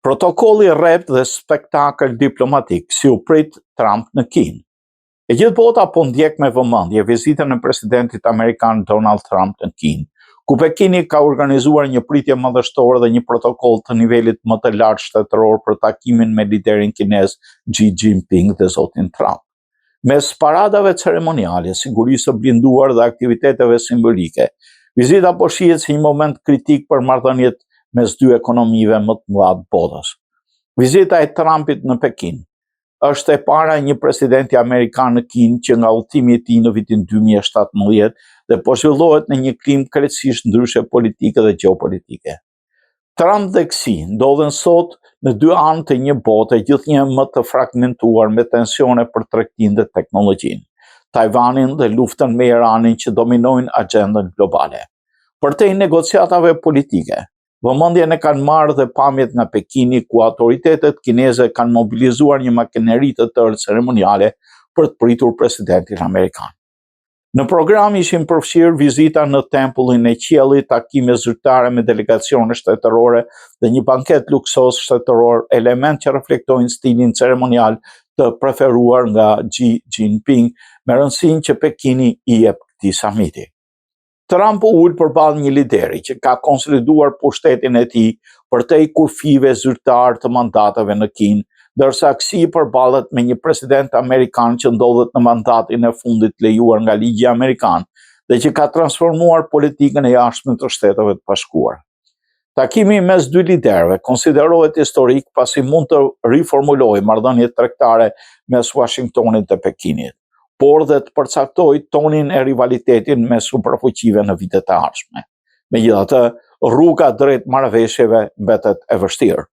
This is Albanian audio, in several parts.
Protokolli rrep dhe spektakël diplomatik si u prit Trump në Kinë. E gjithë bota po ndjek me vëmendje vizitën e presidentit amerikan Donald Trump në Kinë, ku Pekini ka organizuar një pritje madhështore dhe një protokoll të nivelit më të lartë shtetëror për takimin me liderin kinez Xi Jinping dhe zotin Trump. Mes paradave ceremoniale, sigurisë së blinduar dhe aktiviteteve simbolike, vizita po shihet si një moment kritik për marrëdhëniet mes dy ekonomive më të mëdha të botës. Vizita e Trumpit në Pekin është e para një presidenti amerikan në Kinë që nga udhëtimi i tij në vitin 2017 dhe po zhvillohet në një klimë krejtësisht ndryshe politike dhe gjeopolitike. Trump dhe Xi ndodhen sot në dy anë të një bote gjithnjë më të fragmentuar me tensione për tregtinë dhe teknologjinë, Tajvanin dhe luftën me Iranin që dominojnë agendën globale. Përtej negociatave politike, vëmendjen e kanë marrë dhe pamjet nga Pekini, ku autoritetet kineze kanë mobilizuar një makineri të tërë ceremoniale për të pritur presidentin amerikan. Në program ishin përfshirë vizita në tempullin e qiellit, takime zyrtare me delegacione shtetërore dhe një banket luksos shtetëror, element që reflektojnë stilin ceremonial të preferuar nga Xi Jinping, me rëndësinë që Pekini i jep këtij samiti. Trump u ul përballë një lideri që ka konsoliduar pushtetin e tij përtej kufive zyrtar të mandateve në Kinë, ndërsa Xi përballet me një president amerikan që ndodhet në mandatin e fundit lejuar nga ligji amerikan dhe që ka transformuar politikën e jashtme të Shteteve të Bashkuara. Takimi mes dy liderëve konsiderohet historik pasi mund të riformulojë marrëdhëniet tregtare mes Washingtonit dhe Pekinit, por dhe të përcaktoj tonin e rivalitetin me superfuqive në vitet e ardhshme. Megjithatë, rruga drejt marrëveshjeve mbetet e vështirë.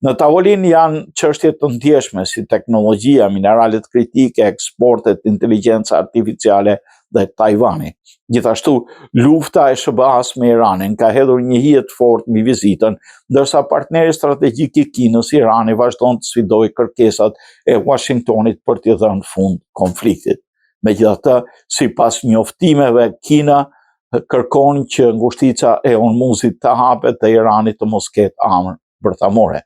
Në tavolinë janë çështje të ndjeshme si teknologjia, mineralet kritike, eksportet, inteligjenca artificiale dhe Tajvani. Gjithashtu, lufta e SBA-s me Iranin ka hedhur një hije të fortë mbi vizitën, ndërsa partneri strategjik i Kinës, Irani, vazhdon të sfidojë kërkesat e Washingtonit për t'i dhënë fund konfliktit. Megjithatë, sipas njoftimeve, Kina kërkon që ngushtica e Hormuzit të hapet dhe Irani të mos ketë armë bërthamore.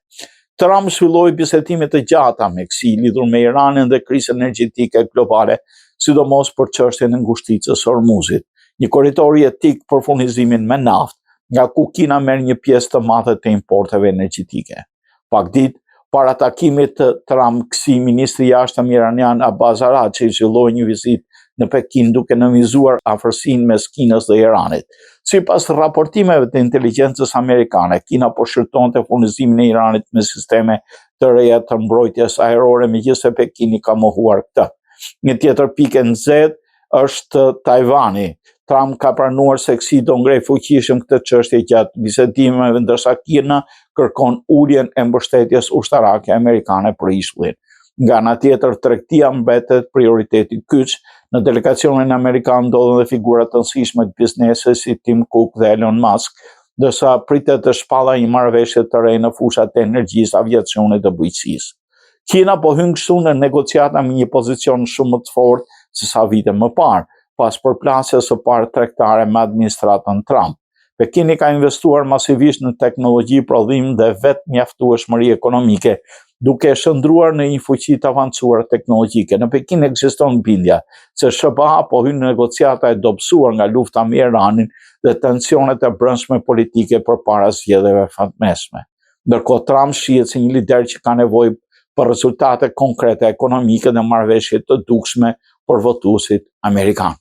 Trump zhvilloi bisedime të gjata me Xi lidhur me Iranin dhe krizën energjetike globale, sidomos për çështjen e ngushticës së Hormuzit, një korridor jetik për furnizimin me naftë, nga ku Kina merr një pjesë të madhe të importeve energjetike. Pak ditë para takimit të Trump-Xi, ministri i jashtëm iranian Abbas Araghchi zhvilloi një vizitë në Pekin duke nënvizuar afërsinë mes Kinës dhe Iranit. Sipas raportimeve të inteligjencës amerikane, Kina po shërtonte furnizimin e Iranit me sisteme të reja të mbrojtjes ajrore, megjithëse Pekini ka mohuar këtë. Një tjetër pikë e nxehtë është Tajvani. Trump ka pranuar se Xi do ngrej fuqishëm këtë çështje gjatë bisedimeve, ndërsa Kina kërkon uljen e mbështetjes ushtarake amerikane për ishullin. Nga ana tjetër, tregtia mbetet prioriteti kyç. Në delegacionin amerikan ndodhen dhe figura të rëndësishme të biznesit si Tim Cook dhe Elon Musk, ndërsa pritet të shpallë një marrëveshje të re në fushat e energjisë, aviacionit dhe bujqësisë. Kina po hyn kështu në negociata me një pozicion shumë më të fortë se sa vite më parë, pas përplasjes së parë tregtare me administratën Trump. Pekini ka investuar masivisht në teknologji, prodhim dhe vetë mjaftueshmëri ekonomike, duke shndruar në një fuqi të avancuar teknologjike. Në Pekin ekziston bindja se SBA po hyn në negociata e dobësuar nga lufta me Iranin dhe tensionet e brendshme politike përpara zgjedhjeve fatmesme. Ndërkohë Trump shihet si një lider që ka nevojë për rezultate konkrete ekonomike dhe marrëveshje të dukshme për votuesit amerikan.